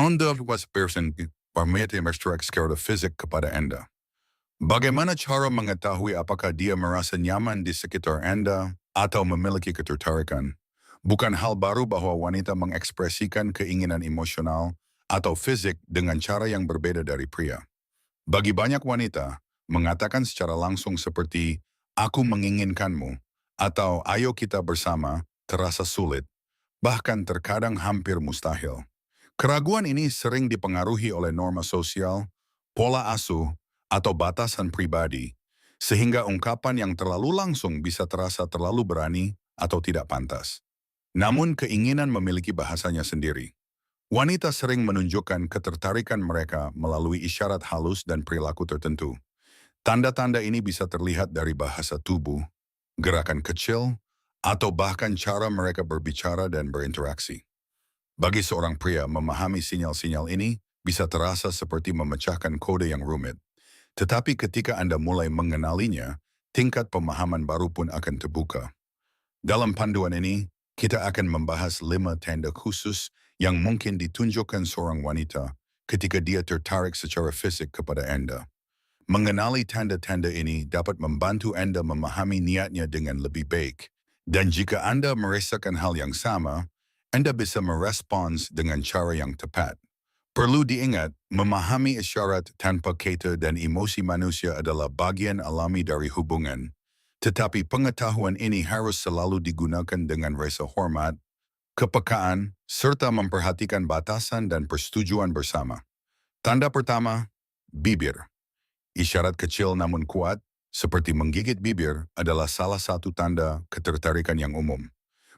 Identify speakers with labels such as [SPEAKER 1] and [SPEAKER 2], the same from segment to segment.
[SPEAKER 1] Anda was person permit extract secara fisik kepada Anda. Bagaimana cara mengetahui apakah dia merasa nyaman di sekitar Anda atau memiliki ketertarikan? Bukan hal baru bahwa wanita mengekspresikan keinginan emosional atau fisik dengan cara yang berbeda dari pria. Bagi banyak wanita, mengatakan secara langsung seperti, "Aku menginginkanmu," atau "Ayo kita bersama," terasa sulit, bahkan terkadang hampir mustahil. Keraguan ini sering dipengaruhi oleh norma sosial, pola asuh, atau batasan pribadi, sehingga ungkapan yang terlalu langsung bisa terasa terlalu berani atau tidak pantas. Namun keinginan memiliki bahasanya sendiri. Wanita sering menunjukkan ketertarikan mereka melalui isyarat halus dan perilaku tertentu. Tanda-tanda ini bisa terlihat dari bahasa tubuh, gerakan kecil, atau bahkan cara mereka berbicara dan berinteraksi. Bagi seorang pria, memahami sinyal-sinyal ini bisa terasa seperti memecahkan kode yang rumit. Tetapi ketika Anda mulai mengenalinya, tingkat pemahaman baru pun akan terbuka. Dalam panduan ini, kita akan membahas 5 tanda khusus yang mungkin ditunjukkan seorang wanita ketika dia tertarik secara fisik kepada Anda. Mengenali tanda-tanda ini dapat membantu Anda memahami niatnya dengan lebih baik. Dan jika Anda merasakan hal yang sama, Anda bisa merespons dengan cara yang tepat. Perlu diingat, memahami isyarat tanpa kata dan emosi manusia adalah bagian alami dari hubungan. Tetapi pengetahuan ini harus selalu digunakan dengan rasa hormat, kepekaan, serta memperhatikan batasan dan persetujuan bersama. Tanda pertama, bibir. Isyarat kecil namun kuat, seperti menggigit bibir, adalah salah satu tanda ketertarikan yang umum.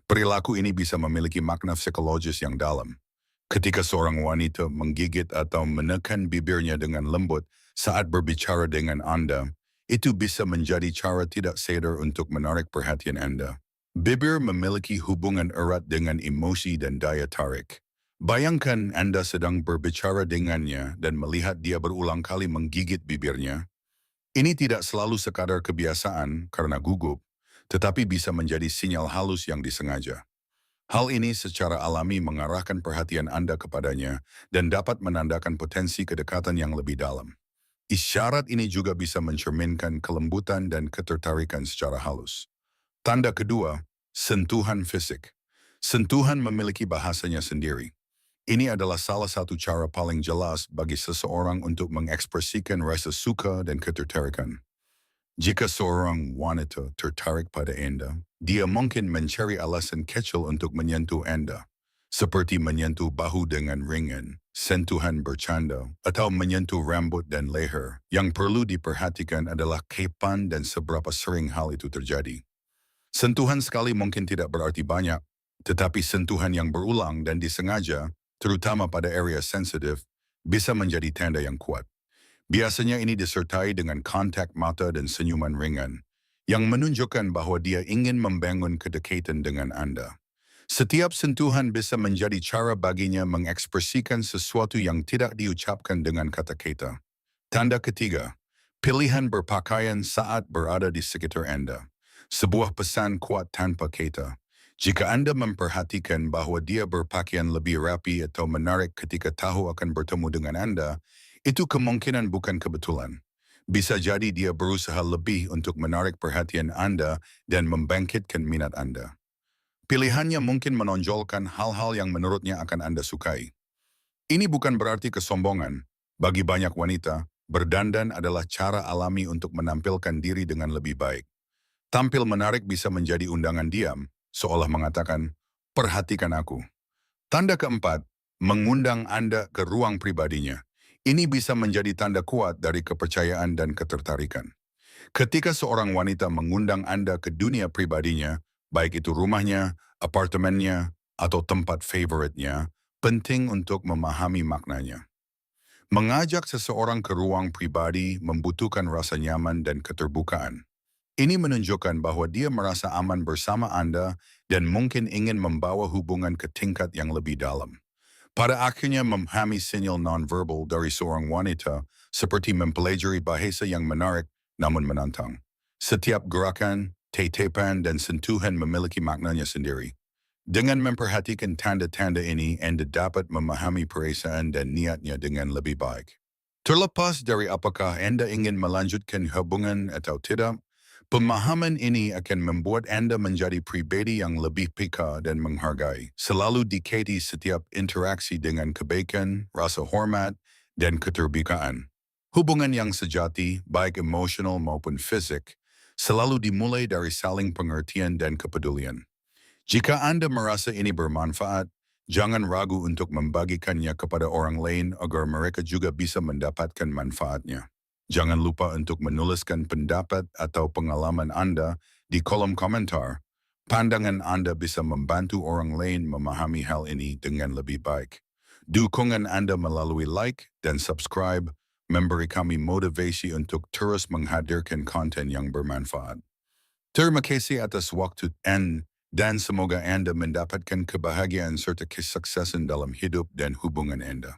[SPEAKER 1] Perilaku ini bisa memiliki makna psikologis yang dalam. Ketika seorang wanita menggigit atau menekan bibirnya dengan lembut saat berbicara dengan Anda, itu bisa menjadi cara tidak sadar untuk menarik perhatian Anda. Bibir memiliki hubungan erat dengan emosi dan daya tarik. Bayangkan Anda sedang berbicara dengannya dan melihat dia berulang kali menggigit bibirnya. Ini tidak selalu sekadar kebiasaan karena gugup, tetapi bisa menjadi sinyal halus yang disengaja. Hal ini secara alami mengarahkan perhatian Anda kepadanya dan dapat menandakan potensi kedekatan yang lebih dalam. Isyarat ini juga bisa mencerminkan kelembutan dan ketertarikan secara halus. Tanda kedua, sentuhan fisik. Sentuhan memiliki bahasanya sendiri. Ini adalah salah satu cara paling jelas bagi seseorang untuk mengekspresikan rasa suka dan ketertarikan. Jika seorang wanita tertarik pada Anda, dia mungkin mencari alasan kecil untuk menyentuh Anda, seperti menyentuh bahu dengan ringan, sentuhan bercanda, atau menyentuh rambut dan leher. Yang perlu diperhatikan adalah kapan dan seberapa sering hal itu terjadi. Sentuhan sekali mungkin tidak berarti banyak, tetapi sentuhan yang berulang dan disengaja, terutama pada area sensitif, bisa menjadi tanda yang kuat. Biasanya ini disertai dengan kontak mata dan senyuman ringan, yang menunjukkan bahwa dia ingin membangun kedekatan dengan Anda. Setiap sentuhan bisa menjadi cara baginya mengekspresikan sesuatu yang tidak diucapkan dengan kata-kata. Tanda ketiga, pilihan berpakaian saat berada di sekitar Anda. Sebuah pesan kuat tanpa kata. Jika Anda memperhatikan bahwa dia berpakaian lebih rapi atau menarik ketika tahu akan bertemu dengan Anda, itu kemungkinan bukan kebetulan. Bisa jadi dia berusaha lebih untuk menarik perhatian Anda dan membangkitkan minat Anda. Pilihannya mungkin menonjolkan hal-hal yang menurutnya akan Anda sukai. Ini bukan berarti kesombongan. Bagi banyak wanita, berdandan adalah cara alami untuk menampilkan diri dengan lebih baik. Tampil menarik bisa menjadi undangan diam, seolah mengatakan, "Perhatikan aku." Tanda keempat, mengundang Anda ke ruang pribadinya. Ini bisa menjadi tanda kuat dari kepercayaan dan ketertarikan. Ketika seorang wanita mengundang Anda ke dunia pribadinya, baik itu rumahnya, apartemennya, atau tempat favoritnya, penting untuk memahami maknanya. Mengajak seseorang ke ruang pribadi membutuhkan rasa nyaman dan keterbukaan. Ini menunjukkan bahwa dia merasa aman bersama Anda dan mungkin ingin membawa hubungan ke tingkat yang lebih dalam. Pada akhirnya memahami sinyal nonverbal dari seorang wanita seperti mempelajari bahasa yang menarik namun menantang. Setiap gerakan, tatapan, dan sentuhan memiliki maknanya sendiri. Dengan memperhatikan tanda-tanda ini, Anda dapat memahami perasaan dan niatnya dengan lebih baik. Terlepas dari apakah Anda ingin melanjutkan hubungan atau tidak, pemahaman ini akan membuat Anda menjadi pribadi yang lebih peka dan menghargai. Selalu dikaiti setiap interaksi dengan kebaikan, rasa hormat, dan keterbukaan. Hubungan yang sejati, baik emosional maupun fisik, selalu dimulai dari saling pengertian dan kepedulian. Jika Anda merasa ini bermanfaat, jangan ragu untuk membagikannya kepada orang lain agar mereka juga bisa mendapatkan manfaatnya. Jangan lupa untuk menuliskan pendapat atau pengalaman Anda di kolom komentar. Pandangan Anda bisa membantu orang lain memahami hal ini dengan lebih baik. Dukungan Anda melalui like dan subscribe memberi kami motivasi untuk terus menghadirkan konten yang bermanfaat. Terima kasih atas waktu dan semoga Anda mendapatkan kebahagiaan serta kesuksesan dalam hidup dan hubungan Anda.